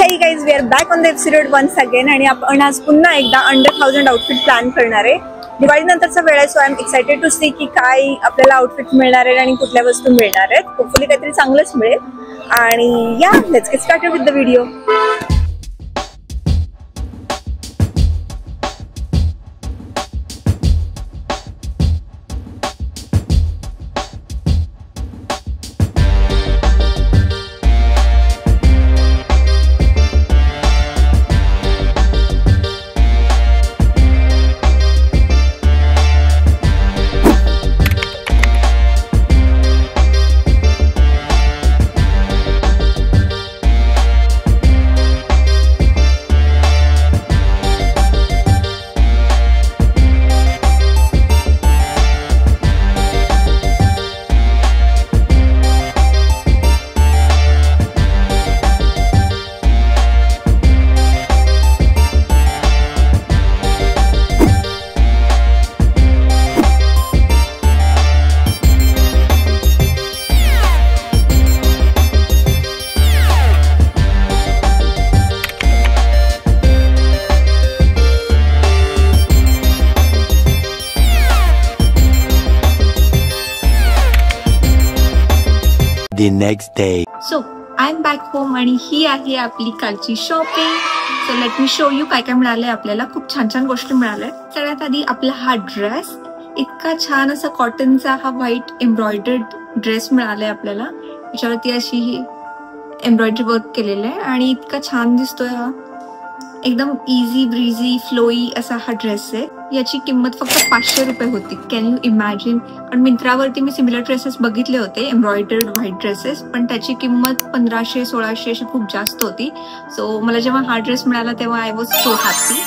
Hey guys, we are back on the episode once again आणि आपण आज पुन्हा एकदा अंडर 1000 आउटफिट प्लॅन करणार आहे. दिवाळी नंतरचा वेळ आहे, so I am excited to see की काय आपल्याला आउटफिट मिळणार आहे आणि कुठल्या वस्तू मिळणार आहेत. होपफुली काहीतरी चांगलंच मिळेल आणि या let's get started with the video. The next day. So I'm back home आणि ही आहे आपली कालची shopping. So let me show you काय काय मिळालंय आपल्याला. खूप छान छान गोष्टी मिळाल्या. सगळ्यात आधी आपला हा ड्रेस, इतका छान असा कॉटनचा हा व्हाईट एम्ब्रॉयडर्ड ड्रेस मिळालाय आपल्याला. याच्यावरती अशी ही एम्ब्रॉयडरी वर्क केलेलं आहे आणि इतका छान दिसतोय. हा एकदम इझी ब्रीझी फ्लोई असा हा ड्रेस आहे. याची किंमत फक्त 500 रुपये होती. Can you imagine? पण मिंत्रावरती मी सिमिलर ड्रेसेस बघितले होते, एम्ब्रॉयडर्ड व्हाईट ड्रेसेस, पण त्याची किंमत 1500-1600 अशी खूप जास्त होती. सो मला जेव्हा हा ड्रेस मिळाला तेव्हा आय वॉज सो हॅपी.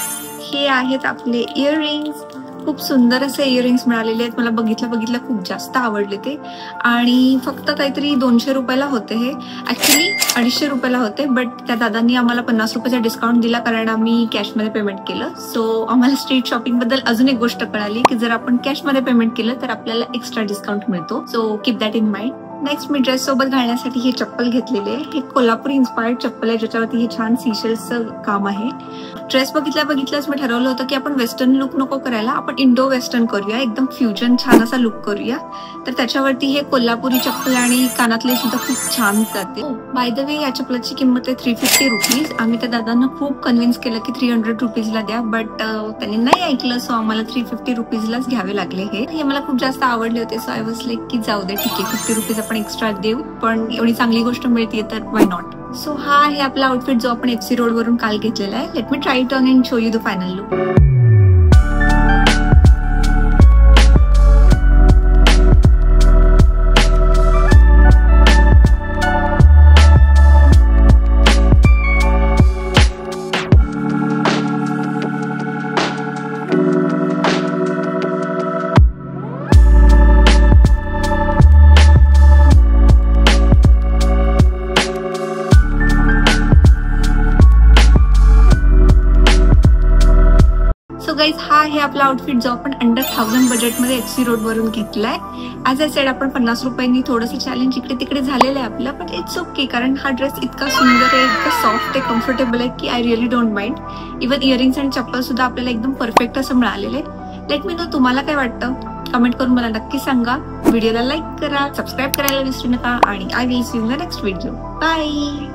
हे आहेत आपले इयरिंग्स. खूप सुंदर असे इयरिंग्स मिळालेले आहेत. मला बघितलं खूप जास्त आवडले ते. आणि फक्त काहीतरी 200 रुपयाला होते. हे ऍक्च्युली 250 रुपयाला होते, बट त्या दादांनी आम्हाला 50 रुपयाचा डिस्काउंट दिला कारण आम्ही कॅशमध्ये पेमेंट केलं. सो आम्हाला स्ट्रीट शॉपिंग बद्दल अजून एक गोष्ट कळाली की जर आपण कॅशमध्ये पेमेंट केलं तर आपल्याला एक्स्ट्रा डिस्काउंट मिळतो. So keep that in mind. Next me dress सोबत घालण्यासाठी हे चप्पल घेतलेले आहे. हे कोल्हापुरी इन्स्पायर्ड चप्पल आहे, ज्याच्यावरती हे छान सीशेल्सचं काम आहे. ड्रेस बघितल्याच मी ठरवलं होतं की आपण वेस्टर्न लुक नको करायला, आपण इंडो वेस्टर्न करूया, एकदम फ्युजन छान असा लुक करूया. तर त्याच्यावरती हे कोल्हापुरी चप्पल आणि कानातले सुद्धा खूप छान जाते. बाय द वे, या चप्पलाची किंमत आहे 350 रुपीज. आम्ही त्या दादांना खूप कन्व्हिन्स केलं की 300 रुपीजला द्या, बट त्यांनी नाही ऐकलं. सो आम्हाला 350 रुपीजलाच घ्यावे लागले. हे मला खूप जास्त आवडले होते. सो आय वॉज लाईक की जाऊ दे, ठीक आहे, 50 रुपीज आपण एक्स्ट्रा देऊ, पण एवढी चांगली गोष्ट मिळते तर वाय नॉट. सो हा आहे आपला आउटफिट जो आपण एफसी रोड वरून काल घेतलेला आहे. Let me try it on and show you the final look. So guys, हा आहे आपला आउटफिट जो आपण अंडर 1000 बजेटमध्ये एफसी रोड वरून घेतलाय. ॲज आय सेड, आपण 50 रुपयांनी थोडंसं चॅलेंज इकडे तिकडे झालेलं आहे आपलं, बट इट्स ओके, कारण हा ड्रेस इतका सुंदर आहे, इतका सॉफ्ट आहे, कम्फर्टेबल आहे की I really don't mind. Even earrings आणि चप्पल सुद्धा आपल्याला एकदम परफेक्ट असं मिळालेले. लेट मी नो तुम्हाला काय वाटतं, कमेंट करून मला नक्की सांगा. व्हिडिओला लाईक करा, सबस्क्राईब करायला विसरू नका आणि I will see you in the next video. Bye.